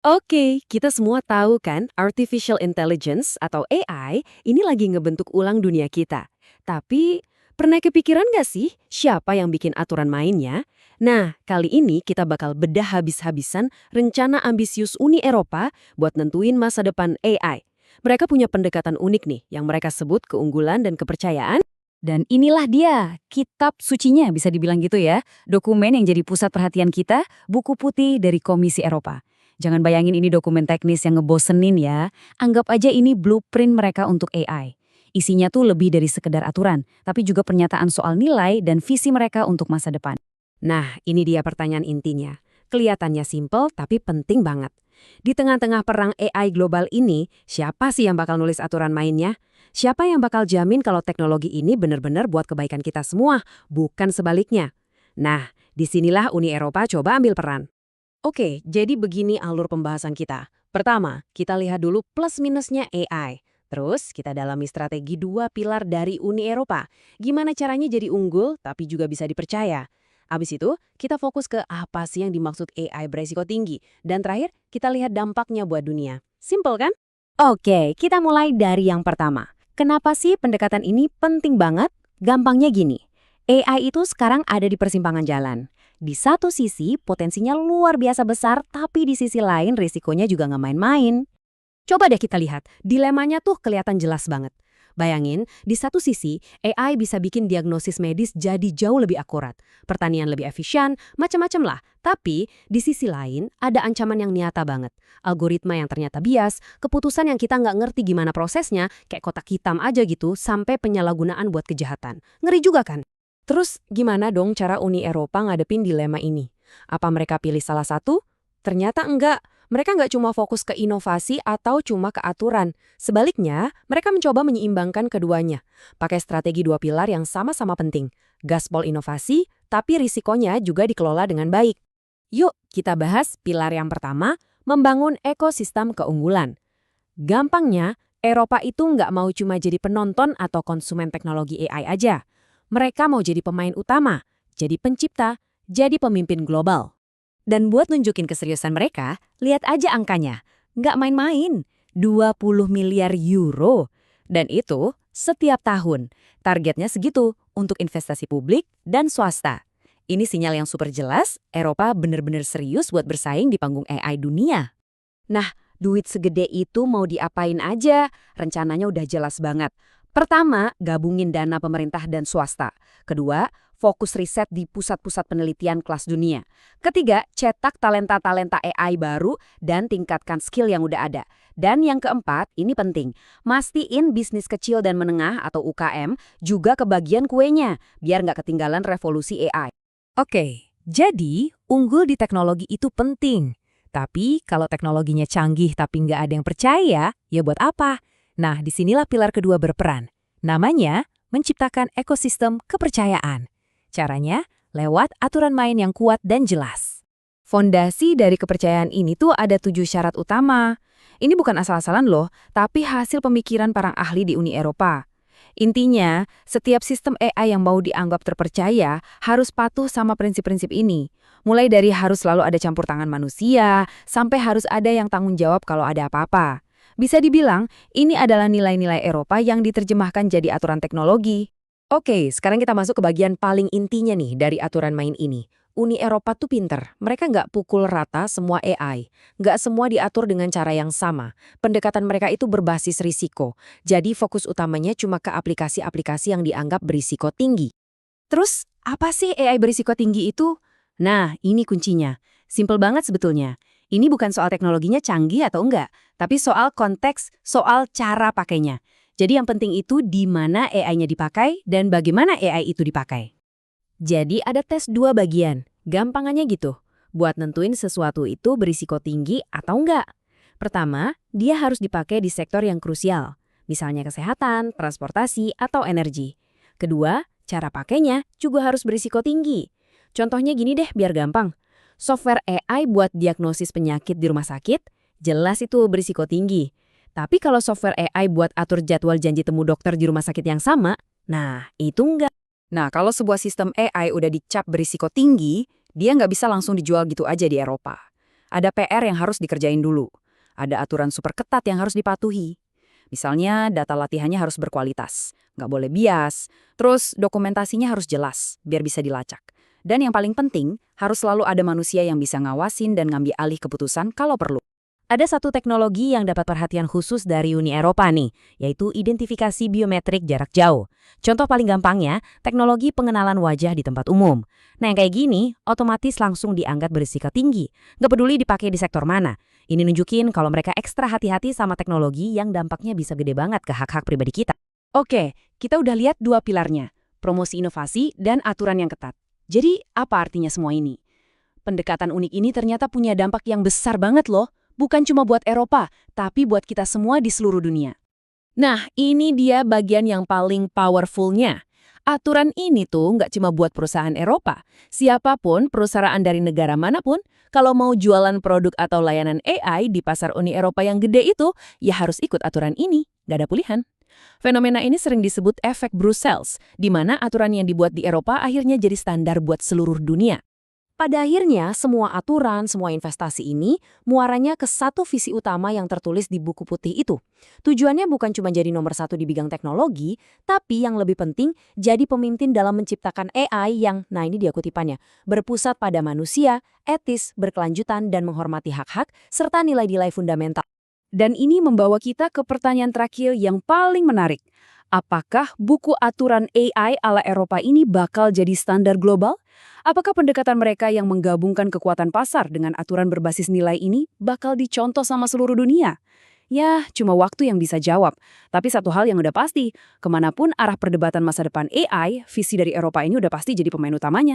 Oke, kita semua tahu kan artificial intelligence atau AI ini lagi ngebentuk ulang dunia kita. Tapi, pernah kepikiran nggak sih siapa yang bikin aturan mainnya? Nah, kali ini kita bakal bedah habis-habisan rencana ambisius Uni Eropa buat nentuin masa depan AI. Mereka punya pendekatan unik nih yang mereka sebut keunggulan dan kepercayaan. Dan inilah dia, kitab sucinya bisa dibilang gitu ya. Dokumen yang jadi pusat perhatian kita, buku putih dari Komisi Eropa. Jangan bayangin ini dokumen teknis yang ngebosenin ya. Anggap aja ini blueprint mereka untuk AI. Isinya tuh lebih dari sekedar aturan, tapi juga pernyataan soal nilai dan visi mereka untuk masa depan. Nah, ini dia pertanyaan intinya. Kelihatannya simpel tapi penting banget. Di tengah-tengah perang AI global ini, siapa sih yang bakal nulis aturan mainnya? Siapa yang bakal jamin kalau teknologi ini benar-benar buat kebaikan kita semua, bukan sebaliknya? Nah, disinilah Uni Eropa coba ambil peran. Oke, jadi begini alur pembahasan kita. Pertama, kita lihat dulu plus minusnya AI. Terus, kita dalami strategi dua pilar dari Uni Eropa. Gimana caranya jadi unggul, tapi juga bisa dipercaya. Abis itu, kita fokus ke apa sih yang dimaksud AI beresiko tinggi. Dan terakhir, kita lihat dampaknya buat dunia. Simple kan? Oke, kita mulai dari yang pertama. Kenapa sih pendekatan ini penting banget? Gampangnya gini, AI itu sekarang ada di persimpangan jalan. Di satu sisi, potensinya luar biasa besar, tapi di sisi lain risikonya juga nggak main-main. Coba deh kita lihat, dilemanya tuh kelihatan jelas banget. Bayangin, di satu sisi, AI bisa bikin diagnosis medis jadi jauh lebih akurat, pertanian lebih efisien, macam-macam lah. Tapi, di sisi lain, ada ancaman yang nyata banget. Algoritma yang ternyata bias, keputusan yang kita nggak ngerti gimana prosesnya, kayak kotak hitam aja gitu, sampai penyalahgunaan buat kejahatan. Ngeri juga kan? Terus, gimana dong cara Uni Eropa ngadepin dilema ini? Apa mereka pilih salah satu? Ternyata enggak. Mereka nggak cuma fokus ke inovasi atau cuma ke aturan. Sebaliknya, mereka mencoba menyeimbangkan keduanya. Pakai strategi dua pilar yang sama-sama penting. Gaspol inovasi, tapi risikonya juga dikelola dengan baik. Yuk, kita bahas pilar yang pertama, membangun ekosistem keunggulan. Gampangnya, Eropa itu nggak mau cuma jadi penonton atau konsumen teknologi AI aja. Mereka mau jadi pemain utama, jadi pencipta, jadi pemimpin global. Dan buat nunjukin keseriusan mereka, lihat aja angkanya. Nggak main-main, 20 miliar euro. Dan itu setiap tahun. Targetnya segitu untuk investasi publik dan swasta. Ini sinyal yang super jelas, Eropa bener-bener serius buat bersaing di panggung AI dunia. Nah, duit segede itu mau diapain aja? Rencananya udah jelas banget. Pertama, gabungin dana pemerintah dan swasta. Kedua, fokus riset di pusat-pusat penelitian kelas dunia. Ketiga, cetak talenta-talenta AI baru dan tingkatkan skill yang udah ada. Dan yang keempat, ini penting, mastiin bisnis kecil dan menengah atau UKM juga kebagian kuenya, biar nggak ketinggalan revolusi AI. Oke, jadi unggul di teknologi itu penting. Tapi kalau teknologinya canggih tapi nggak ada yang percaya, ya buat apa? Nah, disinilah pilar kedua berperan. Namanya, menciptakan ekosistem kepercayaan. Caranya, lewat aturan main yang kuat dan jelas. Fondasi dari kepercayaan ini tuh ada 7 syarat utama. Ini bukan asal-asalan loh, tapi hasil pemikiran para ahli di Uni Eropa. Intinya, setiap sistem AI yang mau dianggap terpercaya harus patuh sama prinsip-prinsip ini. Mulai dari harus selalu ada campur tangan manusia, sampai harus ada yang tanggung jawab kalau ada apa-apa. Bisa dibilang, ini adalah nilai-nilai Eropa yang diterjemahkan jadi aturan teknologi. Oke, sekarang kita masuk ke bagian paling intinya nih dari aturan main ini. Uni Eropa tuh pinter, mereka nggak pukul rata semua AI. Nggak semua diatur dengan cara yang sama. Pendekatan mereka itu berbasis risiko. Jadi fokus utamanya cuma ke aplikasi-aplikasi yang dianggap berisiko tinggi. Terus, apa sih AI berisiko tinggi itu? Nah, ini kuncinya. Simple banget sebetulnya. Ini bukan soal teknologinya canggih atau enggak, tapi soal konteks, soal cara pakainya. Jadi yang penting itu di mana AI-nya dipakai dan bagaimana AI itu dipakai. Jadi ada tes dua bagian, gampangannya gitu, buat nentuin sesuatu itu berisiko tinggi atau enggak. Pertama, dia harus dipakai di sektor yang krusial, misalnya kesehatan, transportasi, atau energi. Kedua, cara pakainya juga harus berisiko tinggi. Contohnya gini deh biar gampang. Software AI buat diagnosis penyakit di rumah sakit, jelas itu berisiko tinggi. Tapi kalau software AI buat atur jadwal janji temu dokter di rumah sakit yang sama, nah itu enggak. Nah, kalau sebuah sistem AI udah dicap berisiko tinggi, dia nggak bisa langsung dijual gitu aja di Eropa. Ada PR yang harus dikerjain dulu. Ada aturan super ketat yang harus dipatuhi. Misalnya data latihannya harus berkualitas, nggak boleh bias, terus dokumentasinya harus jelas, biar bisa dilacak. Dan yang paling penting, harus selalu ada manusia yang bisa ngawasin dan ngambil alih keputusan kalau perlu. Ada satu teknologi yang dapat perhatian khusus dari Uni Eropa nih, yaitu identifikasi biometrik jarak jauh. Contoh paling gampangnya, teknologi pengenalan wajah di tempat umum. Nah yang kayak gini, otomatis langsung dianggap berisiko tinggi. Nggak peduli dipakai di sektor mana. Ini nunjukin kalau mereka ekstra hati-hati sama teknologi yang dampaknya bisa gede banget ke hak-hak pribadi kita. Oke, kita udah lihat dua pilarnya, promosi inovasi dan aturan yang ketat. Jadi, apa artinya semua ini? Pendekatan unik ini ternyata punya dampak yang besar banget loh. Bukan cuma buat Eropa, tapi buat kita semua di seluruh dunia. Nah, ini dia bagian yang paling powerful-nya. Aturan ini tuh nggak cuma buat perusahaan Eropa. Siapapun, perusahaan dari negara manapun, kalau mau jualan produk atau layanan AI di pasar Uni Eropa yang gede itu, ya harus ikut aturan ini. Nggak ada pilihan. Fenomena ini sering disebut efek Brussels, di mana aturan yang dibuat di Eropa akhirnya jadi standar buat seluruh dunia. Pada akhirnya, semua aturan, semua investasi ini muaranya ke satu visi utama yang tertulis di buku putih itu. Tujuannya bukan cuma jadi nomor satu di bidang teknologi, tapi yang lebih penting jadi pemimpin dalam menciptakan AI yang, nah ini dia kutipannya, berpusat pada manusia, etis, berkelanjutan, dan menghormati hak-hak, serta nilai-nilai fundamental. Dan ini membawa kita ke pertanyaan terakhir yang paling menarik. Apakah buku aturan AI ala Eropa ini bakal jadi standar global? Apakah pendekatan mereka yang menggabungkan kekuatan pasar dengan aturan berbasis nilai ini bakal dicontoh sama seluruh dunia? Ya, cuma waktu yang bisa jawab. Tapi satu hal yang udah pasti, kemanapun arah perdebatan masa depan AI, visi dari Eropa ini udah pasti jadi pemain utamanya.